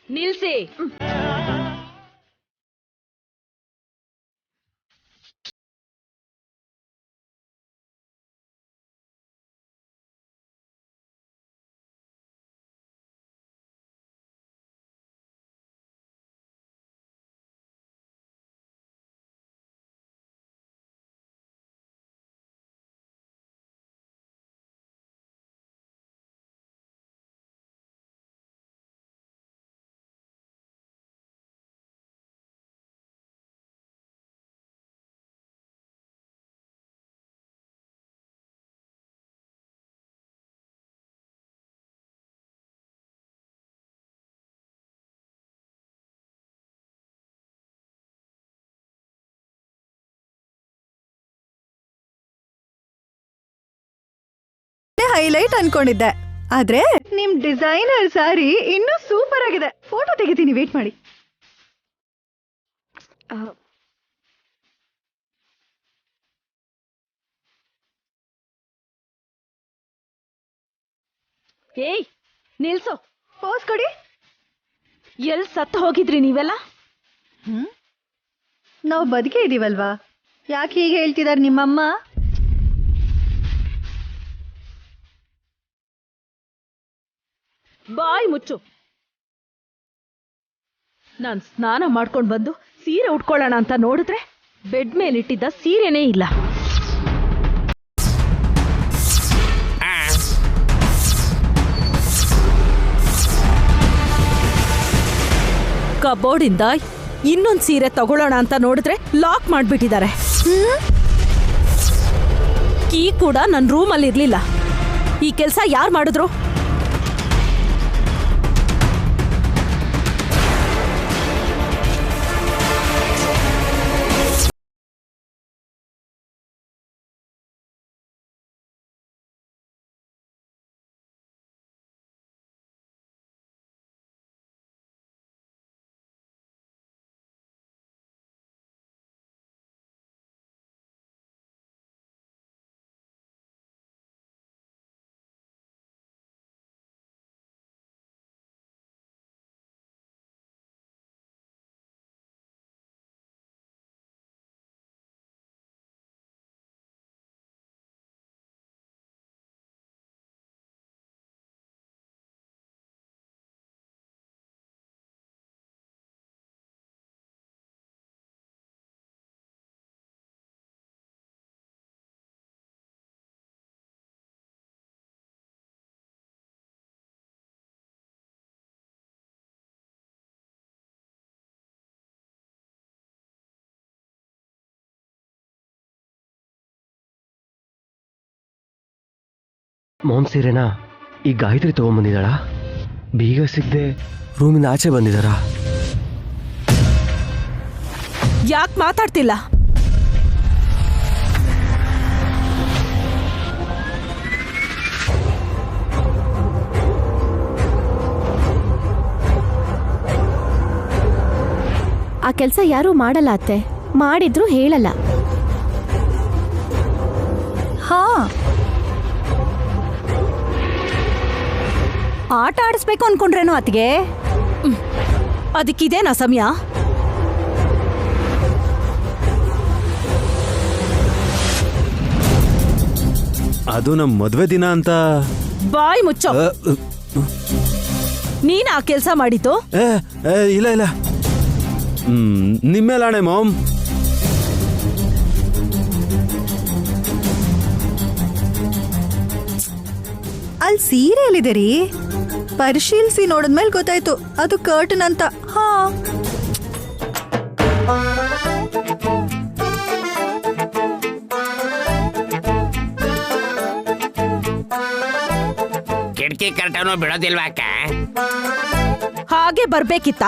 ನಿಲ್ಸಿ. ಹೈಲೈಟ್ ಅನ್ಕೊಂಡಿದ್ದೆ, ಆದ್ರೆ ನಿಮ್ ಡಿಸೈನರ್ ಸಾರಿ ಇನ್ನೂ ಸೂಪರ್ ಆಗಿದೆ. ಫೋಟೋ ತೆಗಿತೀನಿ, ವೇಟ್ ಮಾಡಿ. ಏಯ್ ನಿಲ್ಸು, ಪೋಸ್ ಕೊಡಿ. ಎಲ್ ಸತ್ತು ಹೋಗಿದ್ರಿ ನೀವೆಲ್ಲ? ನಾವು ಬದುಕೇ ಇದೀವಲ್ವಾ, ಯಾಕೆ ಹೀಗೆ ಹೇಳ್ತಿದಾರೆ ನಿಮ್ಮಮ್ಮ? ಬಾಯ್ ಮುಚ್ಚು. ನಾನ್ ಸ್ನಾನ ಮಾಡ್ಕೊಂಡ್ ಬಂದು ಸೀರೆ ಉಟ್ಕೊಳ್ಳೋಣ ಅಂತ ನೋಡಿದ್ರೆ ಬೆಡ್ ಮೇಲಿಟ್ಟಿದ್ದ ಸೀರೆನೇ ಇಲ್ಲ. ಕಬೋರ್ಡಿಂದ ಇನ್ನೊಂದ್ ಸೀರೆ ತಗೊಳ್ಳೋಣ ಅಂತ ನೋಡಿದ್ರೆ ಲಾಕ್ ಮಾಡ್ಬಿಟ್ಟಿದ್ದಾರೆ. ಕೀ ಕೂಡ ನನ್ನ ರೂಮಲ್ಲಿ ಇರ್ಲಿಲ್ಲ. ಈ ಕೆಲ್ಸ ಯಾರು ಮಾಡಿದ್ರು? ಮೋಮ್ ಸೀರೆನಾ ಈ ಗಾಯತ್ರಿ ತಗೊಂಬಂದಿದ್ದಾಳ? ಬೀಗ ಸಿಗದೆ ರೂಮಿಂದ ಆಚೆ ಬಂದಿದ್ದಾರಾ? ಯಾಕೆ ಮಾತಾಡ್ತಿಲ್ಲ? ಆ ಕೆಲಸ ಯಾರೂ ಮಾಡಲ್ಲ ಅತ್ತೆ, ಮಾಡಿದ್ರು ಹೇಳಲ್ಲ. ಹಾ, ಆಟ ಆಡಿಸ್ಬೇಕು ಅನ್ಕೊಂಡ್ರೇನು ಅತ್ತಿಗೆ? ಅದಕ್ಕಿದೇನಾ ಸಮಯ? ಅದು ನಮ್ಮ ಮದ್ವೆ ದಿನ ಅಂತ. ಬಾಯ್ ಮುಚ್ಚೋ. ನೀನ್ ಆ ಕೆಲ್ಸ ಮಾಡಿದ್ದು? ಇಲ್ಲ ಇಲ್ಲ, ನಿಮ್ಮೇಲಾಣೆ ಮಾಮ್. ಅಲ್ಲಿ ಸೀರೆ ಎಲ್ಲಿದೆ ರೀ? ಪರಿಶೀಲಿಸಿ ನೋಡಿದ್ಮೇಲೆ ಗೊತ್ತಾಯ್ತು ಅದು ಕರ್ಟನ್ ಅಂತ. ಹಾ, ಕಿಟಕಿ ಕರ್ಟನು ಬಿಡೋದಿಲ್ವಾಕ? ಹಾಗೆ ಬರ್ಬೇಕಿತ್ತ?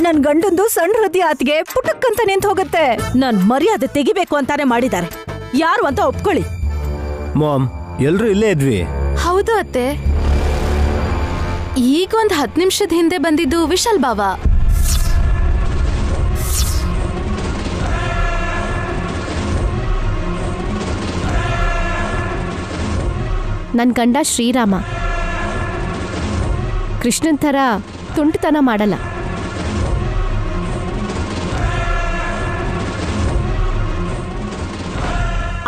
ನನ್ ಗಂಡಂದು ಸಣ್ಣ ಹೃದಯ ಆತ್ಗೆ ಪುಟಕ್ಕಂತ ನಿಂತ ಹೋಗುತ್ತೆ. ನನ್ ಮರ್ಯಾದೆ ತೆಗಿಬೇಕು ಅಂತಾನೆ ಮಾಡಿದ್ದಾರೆ. ಯಾರು ಅಂತ ಒಪ್ಕೊಳ್ಳಿ. ಮಾಮ್, ಎಲ್ರು ಇಲ್ಲೇ ಇದ್ವಿ. ಹೌದು ಅತ್ತೆ, ಈಗ ಒಂದ್ 10 ನಿಮಿಷದ ಹಿಂದೆ ಬಂದಿದ್ದು ವಿಶಾಲ್ ಬಾವ. ನನ್ನ ಗಂಡ ಶ್ರೀರಾಮ. ಕೃಷ್ಣನ್ ಥರ ತುಂಟತನ ಮಾಡಲ್ಲ.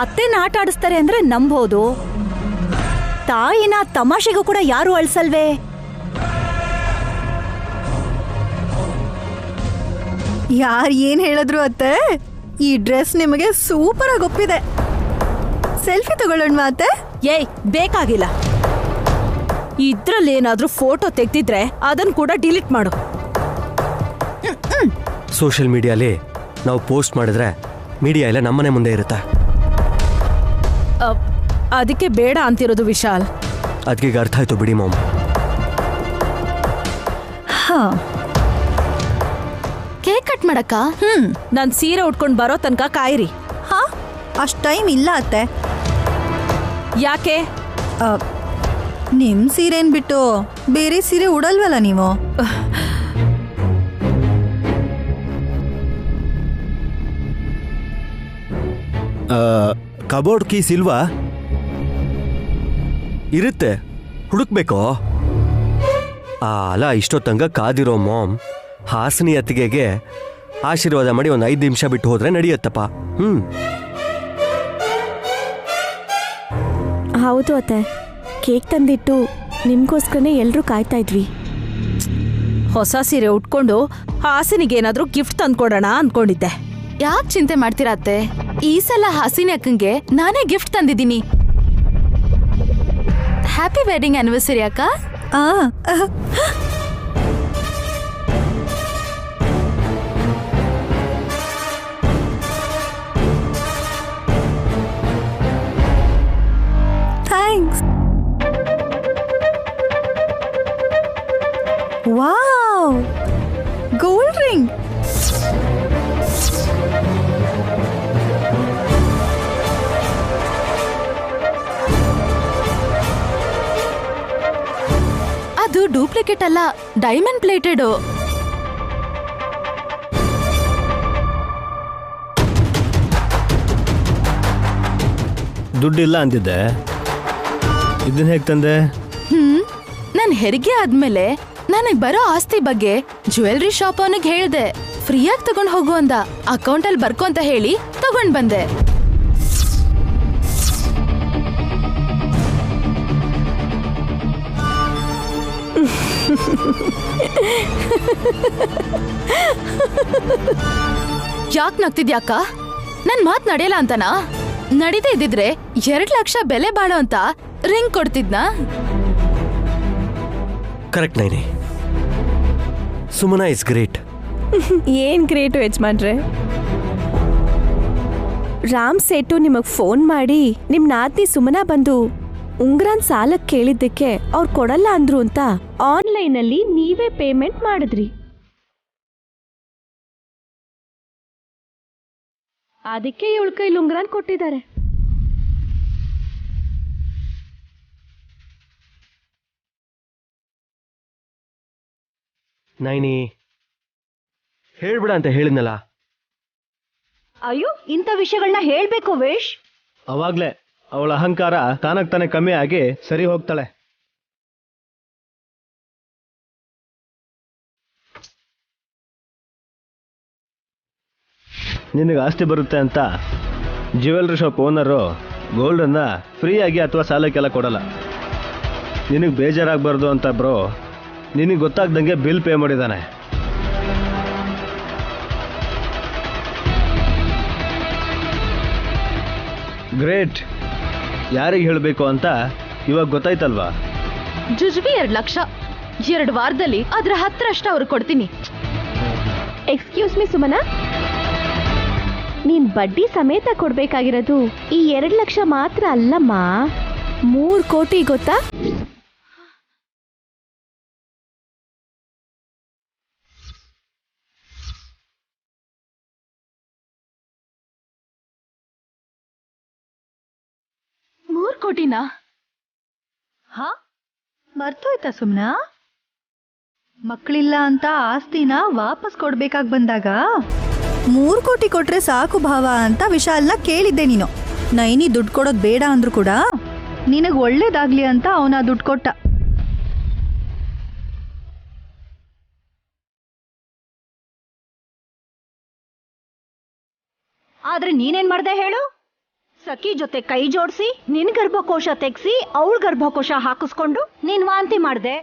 ಅತ್ತೆನ ಆಟ ಆಡಿಸ್ತಾರೆ ಅಂದ್ರೆ ನಂಬೋದು. ತಾಯಿನ ತಮಾಷೆಗೂ ಕೂಡ ಯಾರು ಅಳ್ಸಲ್ವೇ? ಯಾರು ಏನ್ ಹೇಳಿದ್ರು ಅತ್ತೆ, ಈ ಡ್ರೆಸ್ ನಿಮಗೆ ಸೂಪರ್ ಆಗಿ ಒಪ್ಪಿದೆ. ಸೆಲ್ಫಿ ತಗೊಳ್ಳೋಣ ಅತ್ತೆ? ಏಯ್, ಬೇಕಾಗಿಲ್ಲ. ಇದ್ರಲ್ಲೇನಾದ್ರೂ ಫೋಟೋ ತೆಗ್ದಿದ್ರೆ ಅದನ್ನ ಕೂಡ ಡಿಲೀಟ್ ಮಾಡು. ಸೋಷಿಯಲ್ ಮೀಡಿಯಾಲಿ ನಾವು ಪೋಸ್ಟ್ ಮಾಡಿದ್ರೆ ಮೀಡಿಯಾ ಎಲ್ಲ ನಮ್ಮನೆ ಮುಂದೆ ಇರುತ್ತೆ. ಅದಕ್ಕೆ ಬೇಡ ಅಂತಿರೋದು ವಿಶಾಲ್. ಅದಕ್ಕೆ ಈಗ ಅರ್ಥ ಆಯ್ತು ಬಿಡಿ ಮಾಮ್. ಹಾ, ಕೇಕ್ ಕಟ್ ಮಾಡಕ್ಕ? ನಾನ್ ಸೀರೆ ಉಟ್ಕೊಂಡ್ ಬರೋ ತನಕ ಕಾಯಿರಿ. ಹಾ, ಅಷ್ಟ್ ಟೈಮ್ ಇಲ್ಲ ಅತ್ತೆ. ಯಾಕೆ? ನಿಮ್ ಸೀರೆನ್ ಬಿಟ್ಟು ಬೇರೆ ಸೀರೆ ಉಡಲ್ವಲ್ಲ ನೀವು? ಕಬೋರ್ಡ್ ಕೀಸ್ ಇಲ್ವಾ? ಇರುತ್ತೆ, ಹುಡುಕ್ಬೇಕೋ? ಅಲ್ಲ, ಇಷ್ಟೊತ್ತಂಗ ಕಾದಿರೋ ಮಾಮ್ ಹಾಸನಿ ಅತ್ತಿಗೆಗೆ ಆಶೀರ್ವಾದ ಮಾಡಿ ಒಂದು 5 ನಿಮಿಷ ಬಿಟ್ಟು ಹೋದ್ರೆ ನಡೆಯತ್ತಪ್ಪ. ಹೌದು ಅತ್ತೆ, ಕೇಕ್ ತಂದಿಟ್ಟು ನಿಮ್ಗೋಸ್ಕರನೇ ಎಲ್ಲರೂ ಕಾಯ್ತಾ ಇದ್ವಿ. ಹೊಸ ಸೀರೆ ಉಟ್ಕೊಂಡು ಹಾಸನಿಗೆ ಏನಾದ್ರೂ ಗಿಫ್ಟ್ ತಂದ್ಕೊಡೋಣ ಅನ್ಕೊಂಡಿದ್ದೆ. ಯಾಕೆ ಚಿಂತೆ ಮಾಡ್ತೀರಾ ಅತ್ತೆ? ಈ ಸಲ ಹಾಸಿನಿ ಅಕ್ಕಂಗೆ ನಾನೇ ಗಿಫ್ಟ್ ತಂದಿದ್ದೀನಿ. ಹ್ಯಾಪಿ ವೆಡ್ಡಿಂಗ್ ಆನಿವರ್ಸರಿ ಅಕ್ಕ. ಥ್ಯಾಂಕ್ಸ್. Wow, gold ring. ಅದು ಡೂಪ್ಲಿಕೇಟ್ ಅಲ್ಲ, ಡೈಮಂಡ್ ಪ್ಲೇಟೆಡ್. ದುಡ್ಡಿಲ್ಲ ಅಂತಿದ್ದೆ, ಇದನ್ನ ಹೇಗೆ ತಂದೆ? ನನ್ ಹೆರಿಗೆ ಆದ್ಮೇಲೆ ನನಗ್ ಬರೋ ಆಸ್ತಿ ಬಗ್ಗೆ ಜ್ಯುವೆಲ್ರಿ ಶಾಪ್ ಅವನಿಗೆ ಹೇಳ್ದೆ. ಫ್ರೀಯಾಗಿ ತಗೊಂಡ್ ಹೋಗು ಅಂದ. ಅಕೌಂಟ್ ಅಲ್ಲಿ ಬರ್ಕೊ ಅಂತ ಹೇಳಿ ತಗೊಂಡ್ ಬಂದೆ. ಯಾಕ್ ನಗ್ತಿದ್ಯಾಕ? ನನ್ ಮಾತ್ ನಡೆಯಲ್ಲ ಅಂತನಾ? ನಡೀದೇ ಇದ್ದಿದ್ರೆ 2 ಲಕ್ಷ ಬೆಲೆ ಬಾಳೋ ಅಂತ ರಿಂಗ್ ಕೊಡ್ತಿದ್ನಾ? Correct Naini. Sumana is great. ಏನ್ ಗ್ರೇಟು ಯಜಮಾನ್ರೆ. ರಾಮ್ ಸೇಟು ನಿಮಗ್ ಫೋನ್ ಮಾಡಿ ನಿಮ್ ನಾದ್ನಿ ಸುಮನಾ ಬಂದು ಉಂಗ್ರನ್ ಸಾಲಕ್ ಕೇಳಿದ್ದಕ್ಕೆ ಅವ್ರು ಕೊಡಲ್ಲ ಅಂದ್ರು ಅಂತ ಆನ್ಲೈನ್ ಅಲ್ಲಿ ನೀವೇ ಪೇಮೆಂಟ್ ಮಾಡಿದ್ರಿ. ಅದಕ್ಕೆ ಇವಳ ಕೈಲಿ ಉಂಗ್ರನ್ ಕೊಟ್ಟಿದ್ದಾರೆ. ನೈನಿ ಹೇಳ್ಬಿಡ ಅಂತ ಹೇಳಿದ್ನಲ್ಲ. ಅಯ್ಯೋ, ಇಂಥ ವಿಷಯಗಳನ್ನ ಹೇಳ್ಬೇಕು ವೇಶ್. ಅವಾಗ್ಲೇ ಅವಳ ಅಹಂಕಾರ ತಾನಕ್ ತಾನೇ ಕಮ್ಮಿ ಆಗಿ ಸರಿ ಹೋಗ್ತಾಳೆ. ನಿನಗೆ ಆಸ್ತಿ ಬರುತ್ತೆ ಅಂತ ಜ್ಯುವೆಲ್ರಿ ಶಾಪ್ ಓನರು ಗೋಲ್ಡನ್ನ ಫ್ರೀಯಾಗಿ ಅಥವಾ ಸಾಲಕ್ಕೆಲ್ಲ ಕೊಡಲ್ಲ. ನಿನಗೆ ಬೇಜಾರಾಗಬಾರ್ದು ಅಂತ ಬ್ರೋ ನಿನಗೆ ಗೊತ್ತಾಗ್ದಂಗೆ ಬಿಲ್ ಪೇ ಮಾಡಿದ್ದಾನೆ. ಗ್ರೇಟ್. ಯಾರಿಗೆ ಹೇಳಬೇಕು ಅಂತ ಇವಾಗ ಗೊತ್ತಾಯ್ತಲ್ವಾ? ಜುಜ್ಬಿ 2 ಲಕ್ಷ 2 ವಾರದಲ್ಲಿ ಅದ್ರ 10ರಷ್ಟು ಅವ್ರು ಕೊಡ್ತೀನಿ. ಎಕ್ಸ್ಕ್ಯೂಸ್ ಮೀ ಸುಮನಾ, ನೀನ್ ಬಡ್ಡಿ ಸಮೇತ ಕೊಡ್ಬೇಕಾಗಿರೋದು ಈ 2 ಲಕ್ಷ ಮಾತ್ರ ಅಲ್ಲಮ್ಮ, 3 ಕೋಟಿ ಗೊತ್ತಾ? ಕೋಟಿನಾ? ಹಾ, ಮರ್ತೋಯ್ತಾ ಸುಮ್ನಾ? ಮಕ್ಕಳಿಲ್ಲ ಅಂತ ಆಸ್ತಿನ ವಾಪಸ್ ಕೊಡ್ಬೇಕಾಗ್ ಬಂದಾಗ 3 ಕೋಟಿ ಕೊಟ್ರೆ ಸಾಕು ಭಾವ ಅಂತ ವಿಶಾಲ್ನ ಕೇಳಿದ್ದೆ ನೀನು. ನೈನಿ ದುಡ್ಡು ಕೊಡೋದ್ ಬೇಡ ಅಂದ್ರು ಕೂಡ ನಿನಗ್ ಒಳ್ಳೇದಾಗ್ಲಿ ಅಂತ ಅವನ ದುಡ್ಡು ಕೊಟ್ಟ. ಆದ್ರೆ ನೀನೇನ್ ಮಾಡ್ದೆ ಹೇಳು? ಸಖಿ ಜೊತೆ ಕೈ ಜೋಡಿಸಿ ನಿನ್ ಗರ್ಭಕೋಶ ತೆಗ್ಸಿ ಅವಳ ಗರ್ಭಕೋಶ ಹಾಕಿಸ್ಕೊಂಡು ನೀನ್ ವಾಂತಿ ಮಾಡ್ದೆ.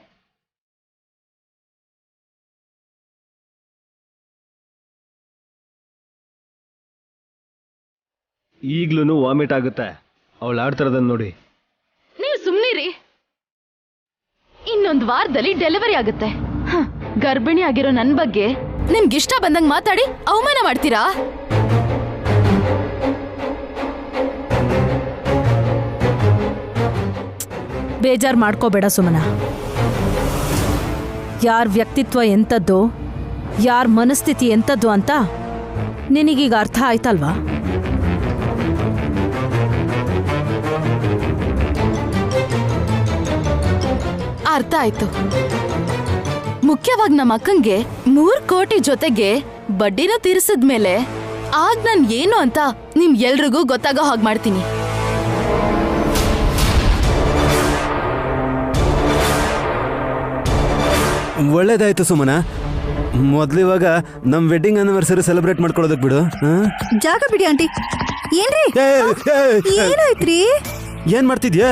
ಈಗ್ಲೂ ವಾಮಿಟ್ ಆಗುತ್ತೆ. ಅವಳು ಆಡ್ತಿರೋದನ್ನ ನೋಡಿ. ನೀವು ಸುಮ್ನಿರಿ. ಇನ್ನೊಂದು ವಾರದಲ್ಲಿ ಡೆಲಿವರಿ ಆಗುತ್ತೆ. ಗರ್ಭಿಣಿ ಆಗಿರೋ ನನ್ ಬಗ್ಗೆ ನಿಮ್ಗಿಷ್ಟ ಬಂದಂಗ್ ಮಾತಾಡಿ ಅವಮಾನ ಮಾಡ್ತೀರಾ? ಬೇಜಾರ್ ಮಾಡ್ಕೋಬೇಡ ಸುಮನ. ಯಾರ ವ್ಯಕ್ತಿತ್ವ ಎಂಥದ್ದು, ಯಾರ ಮನಸ್ಥಿತಿ ಎಂಥದ್ದು ಅಂತ ನಿನಗೀಗ ಅರ್ಥ ಆಯ್ತಲ್ವಾ? ಅರ್ಥ ಆಯ್ತು. ಮುಖ್ಯವಾಗಿ ನಮ್ಮ ಅಕ್ಕಂಗೆ 3 ಕೋಟಿ ಜೊತೆಗೆ ಬಡ್ಡಿನ ತೀರಿಸಿದ್ಮೇಲೆ ಆಗ ನಾನ್ ಏನು ಅಂತ ನಿಮ್ ಎಲ್ರಿಗೂ ಗೊತ್ತಾಗೋ ಹಾಗೆ ಮಾಡ್ತೀನಿ. ಒಳ್ಳೇದಾಯ್ತು ಸುಮನ. ಮೊದ್ಲಿವಾಗ ನಮ್ ವೆಡ್ಡಿಂಗ್ ಆನಿವರ್ಸರಿ ಸೆಲೆಬ್ರೇಟ್ ಮಾಡ್ಕೊಳ್ಳೋದಕ್ ಬಿಡು. ಜಾಗ ಬಿಡಿ ಆಂಟಿ. ಏನ್ರಿ ಏನಾಯ್ತ್ರಿ? ಏನ್ ಮಾಡ್ತಿದ್ಯಾ?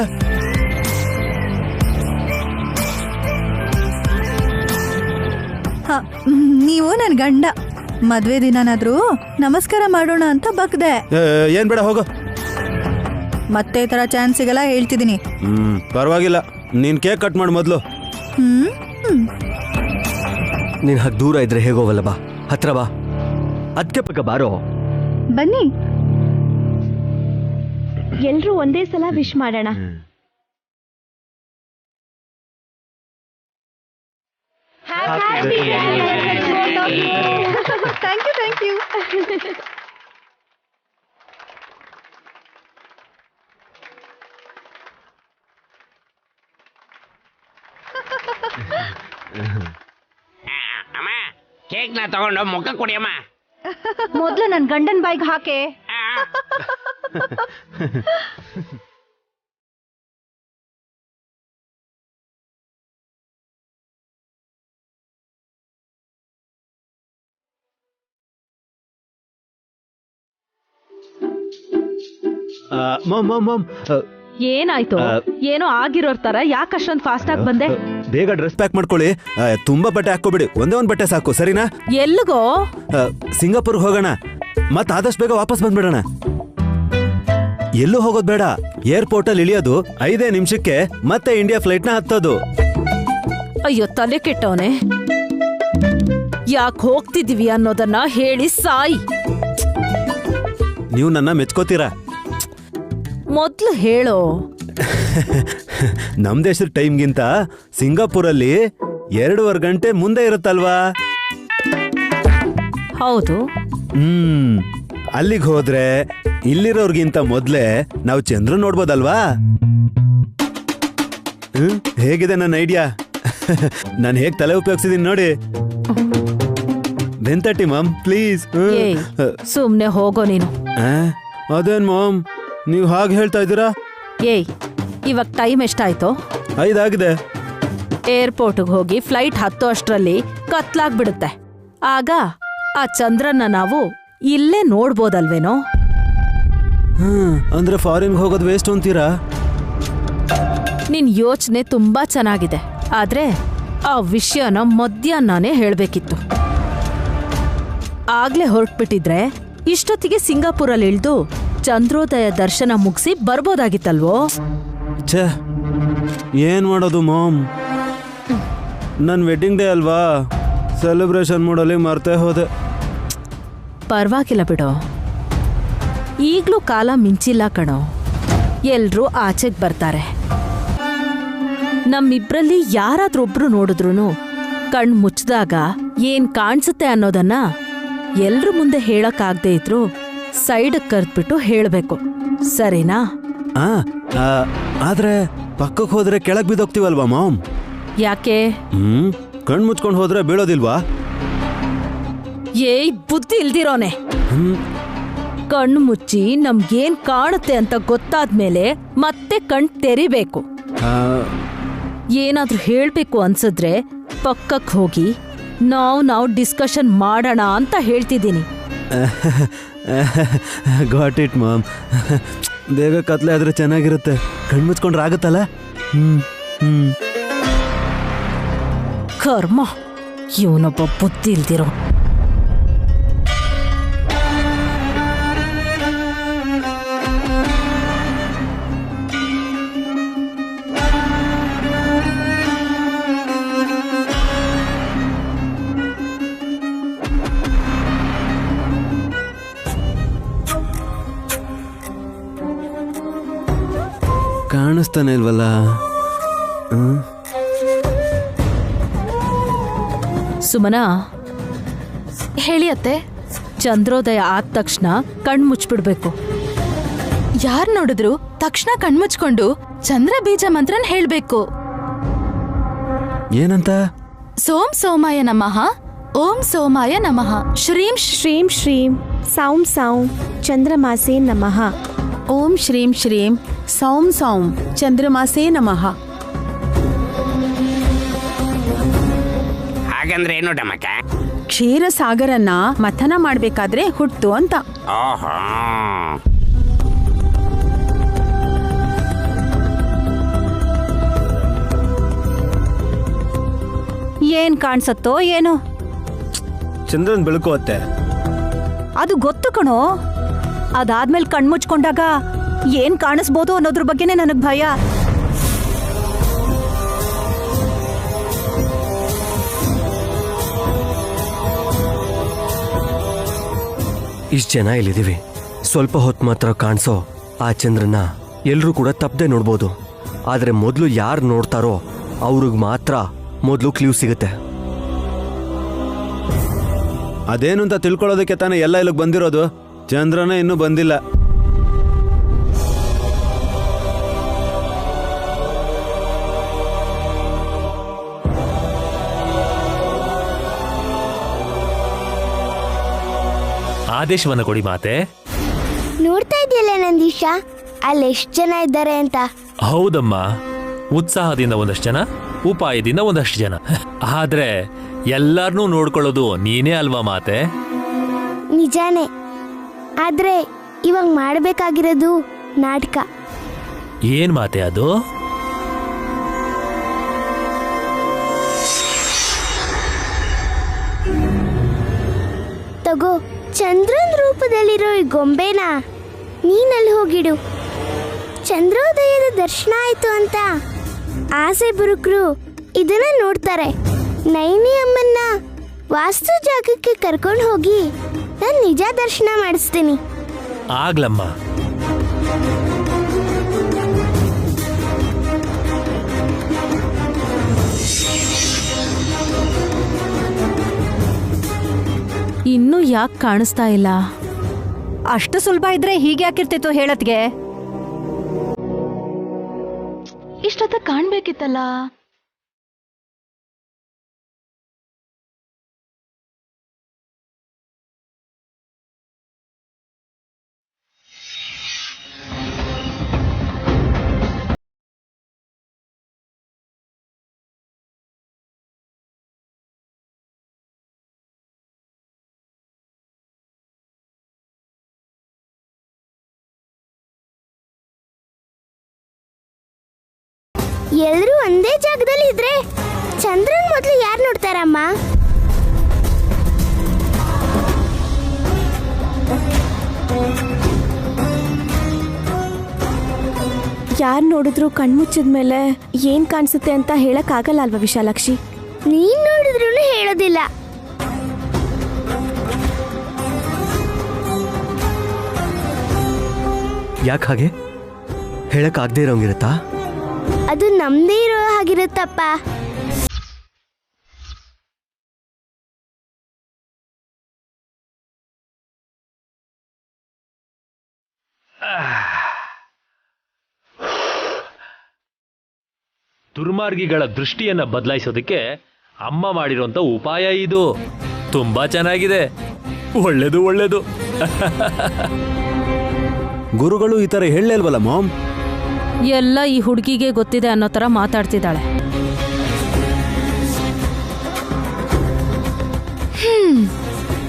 ನೀವು ನನ್ ಗಂಡ. ಮದ್ವೆ ದಿನನಾದ್ರೂ ನಮಸ್ಕಾರ ಮಾಡೋಣ ಅಂತ ಬಗ್ದೆ. ಏನ್ ಬೇಡ ಹೋಗು. ಮತ್ತೆ ಈ ತರ ಚಾನ್ಸ್ ಸಿಗಲ್ಲ ಹೇಳ್ತಿದೀನಿ. ಪರವಾಗಿಲ್ಲ, ನೀನ್ ಕೇಕ್ ಕಟ್ ಮಾಡು ಮೊದ್ಲು. ನೀನ್ ಹಾಗೆ ದೂರ ಇದ್ರೆ ಹೇಗೋವಲ್ಲ, ಬಾ ಹತ್ರ ಬಾ. ಅದಕ್ಕೆ ಪಕ್ಕ ಬಾರೋ. ಬನ್ನಿ. ಎಲ್ರೂ ಒಂದೇ ಸಲ ವಿಶ್ ಮಾಡೋಣ. Thank you. ಅಮ್ಮ, ಕೇಕ್ನ ತಗೊಂಡು ಮುಖ ಕುಡಿಯಮ್ಮ. ಮೊದ್ಲು ನನ್ ಗಂಡನ್ ಬಾಯ್ಗೆ ಹಾಕೆ. ಮಾಮ್ ಏನಾಯ್ತು? ಏನೋ ಆಗಿರೋರ್ ತರ ಯಾಕಷ್ಟೊಂದು ಫಾಸ್ಟ್ ಆಗಿ ಬಂದೆ? ಬೇಗ ಡ್ರೆಸ್ ಪ್ಯಾಕ್ ಮಾಡ್ಕೊಳ್ಳಿ. ತುಂಬಾ ಬಟ್ಟೆ ಹಾಕೋಬಿಡಿ, ಒಂದೇ ಒಂದ್ ಬಟ್ಟೆ ಸಾಕು, ಸರಿನಾ? ಎಲ್ಲಿಗೋ? ಸಿಂಗಾಪುರ್ಗೆ ಹೋಗೋಣ, ಮತ್ ಆದಷ್ಟು ಬೇಗ ವಾಪಸ್ ಬಂದ್ಬಿಡೋಣ. ಎಲ್ಲೂ ಹೋಗೋದ್ ಬೇಡ, ಏರ್ಪೋರ್ಟ್ ಅಲ್ಲಿ ಇಳಿಯೋದು 5 ನಿಮಿಷಕ್ಕೆ, ಮತ್ತೆ ಇಂಡಿಯಾ ಫ್ಲೈಟ್ ನ ಹತ್ತೋದು. ಅಯ್ಯೋ ತಲೆ ಕೆಟ್ಟವನೆ, ಯಾಕೆ ಹೋಗ್ತಿದೀವಿ ಅನ್ನೋದನ್ನ ಹೇಳಿ ಸಾಯಿ. ನೀವು ನನ್ನ ಮೆಚ್ಕೋತೀರಾ? ಮೊದ್ಲು ಹೇಳೋ. ನಮ್ ದೇಶದ ಟೈಮ್ಗಿಂತ ಸಿಂಗಾಪುರಲ್ಲಿ 2.5 ಗಂಟೆ ಮುಂದೆ ಇರುತ್ತಲ್ವಾ? ಹೌದು. ಅಲ್ಲಿಗೆ ಹೋದ್ರೆ ಇಲ್ಲಿರೋರ್ಗಿಂತ ಮೊದ್ಲೇ ನಾವು ಚಂದ್ರ ನೋಡ್ಬೋದಲ್ವಾ? ಹೇಗಿದೆ ನನ್ನ ಐಡಿಯಾ? ನಾನು ಹೇಗ್ ತಲೆ ಉಪಯೋಗಿಸಿದೀನಿ ನೋಡಿ. ಬೆಂತಟ್ಟಿ ಮಾಮ್, ಪ್ಲೀಸ್. ಸುಮ್ನೆ ಹೋಗೋ ನೀನು. ಅದೇನ್ ಮಾಮ್, ನೀವು ಹಾಗೆ ಹೇಳ್ತಾ ಇದ್ದೀರಾ? ಏಯ್, ಇವಾಗ ಟೈಮ್ ಎಷ್ಟಾಯ್ತು? 5 ಆಗಿದೆ. ಏರ್ಪೋರ್ಟ್ಗೆ ಹೋಗಿ ಫ್ಲೈಟ್ ಹತ್ತೋ ಅಷ್ಟ್ರಲ್ಲಿ ಕತ್ಲಾಗ್ಬಿಡುತ್ತೆ. ಆಗ ಆ ಚಂದ್ರನ್ನ ನಾವು ಇಲ್ಲೇ ನೋಡ್ಬೋದಲ್ವೇನೋ? ಅಂದ್ರೆ ಫಾರಿನ್ಗೆ ಹೋಗೋದು ವೇಸ್ಟ್ ಅಂತೀರಾ? ನಿನ್ ಯೋಚನೆ ತುಂಬಾ ಚೆನ್ನಾಗಿದೆ, ಆದ್ರೆ ಆ ವಿಷಯನ ಮಧ್ಯಾಹ್ನನೇ ಹೇಳ್ಬೇಕಿತ್ತು. ಆಗ್ಲೇ ಹೊರಟ್ಬಿಟ್ಟಿದ್ರೆ ಇಷ್ಟೊತ್ತಿಗೆ ಸಿಂಗಾಪುರಲ್ಲಿ ಇಳ್ದು ಚಂದ್ರೋದಯ ದರ್ಶನ ಮುಗಿಸಿ ಬರ್ಬೋದಾಗಿತ್ತಲ್ವೋ? ಛೇ, ಏನ್ ಮಾಡೋದು ಮಾಮ್, ನನ್ನ ವೆಡ್ಡಿಂಗ್ ಡೇ ಅಲ್ವಾ, ಸೆಲೆಬ್ರೇಷನ್ ಮಾಡಲಿ ಮರ್ತೇ ಹೋದೆ. ಪರವಾಗಿಲ್ಲ ಬಿಡೋ, ಈಗ್ಲೂ ಕಾಲ ಮಿಂಚಿಲ್ಲ ಕಣೋ. ಎಲ್ರೂ ಆಚೆಗೆ ಬರ್ತಾರೆ. ನಮ್ಮಿಬ್ರಲ್ಲಿ ಯಾರಾದ್ರೊಬ್ರು ನೋಡಿದ್ರು ಕಣ್ ಮುಚ್ಚಿದಾಗ ಏನ್ ಕಾಣಿಸುತ್ತೆ ಅನ್ನೋದನ್ನ ಎಲ್ರ ಮುಂದೆ ಹೇಳಕ್ಕಾಗ್ದೇ ಇದ್ರು ಸೈಡ್ ಕರ್ದ್ಬಿಟ್ಟು ಹೇಳ್ಬೇಕು, ಸರಿನಾ? ಆದ್ರೆ ಪಕ್ಕಕ್ಕೆ ಹೋದ್ರೆ ಕೆಳಗ್ ಬಿದ್ದೋಗ್ತೀವಲ್ವಾ ಮಾಮ್? ಯಾಕೆ? ಕಣ್ ಮುಚ್ಕೊಂಡು ಹೋದ್ರೆ ಬೀಳೋದಿಲ್ವಾ? ಏಯ್, ಬುದ್ಧಿ ಇಲ್ದಿರೋನೆ. ಕಣ್ಣು ಮುಚ್ಚಿ ನಮ್ಗೇನ್ ಕಾಣುತ್ತೆ ಅಂತ ಗೊತ್ತಾದ್ಮೇಲೆ ಮತ್ತೆ ಕಣ್ ತೆರಿಬೇಕು. ಏನಾದ್ರೂ ಹೇಳ್ಬೇಕು ಅನ್ಸಿದ್ರೆ ಪಕ್ಕಕ್ಕೆ ಹೋಗಿ ನಾವು ಡಿಸ್ಕಷನ್ ಮಾಡೋಣ ಅಂತ ಹೇಳ್ತಿದ್ದೀನಿ. Got it mom. ಬೇಗ ಕತ್ಲೆ ಆದ್ರೆ ಚೆನ್ನಾಗಿರುತ್ತೆ. ಕಣ್ಮುಚ್ಕೊಂಡ್ರೆ ಆಗುತ್ತಲ್ಲ. ಕರ್ಮ, ಇವನೊಬ್ಬ ಬುದ್ಧಿ ಇಲ್ದಿರೋ. ಕಾಣಿಸ್ತಾನೆ ಇಲ್ವಲ್ಲ. ಸುಮನಾ, ಹೇಳಿ ಅತ್ತೆ. ಚಂದ್ರೋದಯ ಆದ ತಕ್ಷಣ ಕಣ್ ಮುಚ್ಬಿಡ್ಬೇಕು. ಯಾರ್ ನೋಡಿದ್ರು ತಕ್ಷಣ ಕಣ್ಮುಚ್ಕೊಂಡು ಚಂದ್ರ ಬೀಜ ಮಂತ್ರನ್ ಹೇಳ್ಬೇಕು. ಏನಂತ? ಸೋಂ ಸೋಮಾಯ ನಮಃ, ಓಂ ಸೋಮಾಯ ನಮಃ, ಶ್ರೀಂ ಶ್ರೀಂ ಶ್ರೀಂ ಸೌಂ ಸೌಂ ಚಂದ್ರಮಾಸೇ ನಮಃ. ಓಂ ಶ್ರೀಂ ಶ್ರೀಂ ಸೌಂ ಸೌಂ ಚಂದ್ರಮಾಸೇ ನಮಃ. ಹಾಗಂದ್ರೆ ಏನು ಡಮಕ? ಕ್ಷೀರ ಸಾಗರನ್ನ ಮಥನ ಮಾಡ್ಬೇಕಾದ್ರೆ ಹುಟ್ಟು ಅಂತ. ಓಹೋ, ಏನ್ ಕಾಣ್ಸತ್ತೋ ಏನೋ. ಚಂದ್ರನ್ ಬೆಳಕು ಅತ್ತೆ. ಅದು ಗೊತ್ತು ಕಣೋ. ಅದಾದ್ಮೇಲೆ ಕಣ್ಮುಚ್ಕೊಂಡಾಗ ಏನ್ ಕಾಣಿಸ್ಬೋದು ಅನ್ನೋದ್ರ ಬಗ್ಗೆನೇ ನನಗ್ ಭಯ. ಇಷ್ಟು ಜನ ಇಲ್ಲಿದ್ದೀವಿ, ಸ್ವಲ್ಪ ಹೊತ್ತು ಮಾತ್ರ ಕಾಣಿಸೋ ಆ ಚಂದ್ರನ ಎಲ್ಲರೂ ಕೂಡ ತಪ್ಪದೆ ನೋಡ್ಬೋದು. ಆದರೆ ಮೊದಲು ಯಾರು ನೋಡ್ತಾರೋ ಅವ್ರಿಗೆ ಮಾತ್ರ ಮೊದಲು ಕ್ಲೂ ಸಿಗುತ್ತೆ. ಅದೇನು ಅಂತ ತಿಳ್ಕೊಳ್ಳೋದಕ್ಕೆ ತಾನೇ ಎಲ್ಲ ಇಲ್ಲಿಗೆ ಬಂದಿರೋದು. ಚಂದ್ರನೇ ಇನ್ನೂ ಬಂದಿಲ್ಲ. ಆದೇಶವನ್ನ ಕೊಡಿ ಮಾತೆ. ನೋಡ್ತಾ ಇದೆಯಲ್ಲ ನಂದೀಶ, ಅಲ್ಲಿ ಎಷ್ಟು ಜನ ಇದ್ದಾರೆ ಅಂತ. ಹೌದಮ್ಮ, ಉತ್ಸಾಹದಿಂದ ಒಂದಷ್ಟು ಜನ, ಉಪಾಯದಿಂದ ಒಂದಷ್ಟು ಜನ. ಆದ್ರೆ ಎಲ್ಲಾರನ್ನೂ ನೋಡ್ಕೊಳ್ಳೋದು ನೀನೇ ಅಲ್ವಾ ಮಾತೆ? ನಿಜಾನೇ. ಆದ್ರೆ ಇವಾಗ ಮಾಡಬೇಕಾಗಿರೋದು ನಾಟಕ. ಏನ್ ಮಾತೆ ಅದು? ತಗೋ, ಚಂದ್ರನ್ ರೂಪದಲ್ಲಿರೋ ಈ ಗೊಂಬೆನ ನೀನಲ್ಲಿ ಹೋಗಿಡು. ಚಂದ್ರೋದಯದ ದರ್ಶನ ಆಯ್ತು ಅಂತ ಆಸೆ ಬುರುಕರು ಇದನ್ನ ನೋಡ್ತಾರೆ. ನೈನಿ ಅಮ್ಮನ್ನ ವಾಸ್ತು ಜಾಗಕ್ಕೆ ಕರ್ಕೊಂಡು ಹೋಗಿ ನಾನು ನಿಜ ದರ್ಶನ ಮಾಡಿಸ್ತೀನಿ. ಆಗ್ಲಮ್ಮ. ಇನ್ನೂ ಯಾಕೆ ಕಾಣಿಸ್ತಾ ಇಲ್ಲ? ಅಷ್ಟು ಸುಲಭ ಇದ್ರೆ ಹೀಗೆ ಯಾಕಿರ್ತಿತ್ತು ಹೇಳತ್ಗೆ? ಇಷ್ಟೊತ್ತ ಕಾಣ್ಬೇಕಿತ್ತಲ್ಲ. ಎಲ್ಲರೂ ಒಂದೇ ಜಾಗದಲ್ಲಿ ಇದ್ರೆ ಚಂದ್ರನ್ ಮೊದಲು ಯಾರು ನೋಡ್ತಾರಮ್ಮ? ಯಾರು ನೋಡಿದ್ರು ಕಣ್ಮುಚ್ಚಿದ್ಮೇಲೆ ಏನ್ ಕಾಣಿಸುತ್ತೆ ಅಂತ ಹೇಳಕ್ ಆಗಲ್ಲ ಅಲ್ವಾ ವಿಶಾಲಾಕ್ಷಿ? ನೀನ್ ನೋಡಿದ್ರು ಹೇಳೋದಿಲ್ಲ. ಯಾಕೆ ಹಾಗೆ ಹೇಳಕ್ಕಾಗದೇ ಇರೋಂಗಿರುತ್ತಾ? ಅದು ನಮ್ದೇ ಇರೋ ಹಾಗಿರುತ್ತಪ್ಪ. ದುರ್ಮಾರ್ಗಿಗಳ ದೃಷ್ಟಿಯನ್ನ ಬದಲಾಯಿಸೋದಕ್ಕೆ ಅಮ್ಮ ಮಾಡಿರೋಂಥ ಉಪಾಯ ಇದು. ತುಂಬಾ ಚೆನ್ನಾಗಿದೆ. ಒಳ್ಳೇದು ಒಳ್ಳೇದು. ಗುರುಗಳು ಈ ತರ ಹೇಳಲ್ವಲ್ಲ ಮಾಮ್. ಎಲ್ಲ ಈ ಹುಡುಗಿಗೆ ಗೊತ್ತಿದೆ ಅನ್ನೋ ತರ ಮಾತಾಡ್ತಿದ್ದಾಳೆ.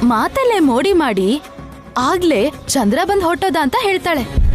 ಮಾತಲ್ಲೇ ಮೋಡಿ ಮಾಡಿ ಆಗ್ಲೇ ಚಂದ್ರ ಬಂದ್ ಹೊಟ್ಟೋದ ಅಂತ ಹೇಳ್ತಾಳೆ.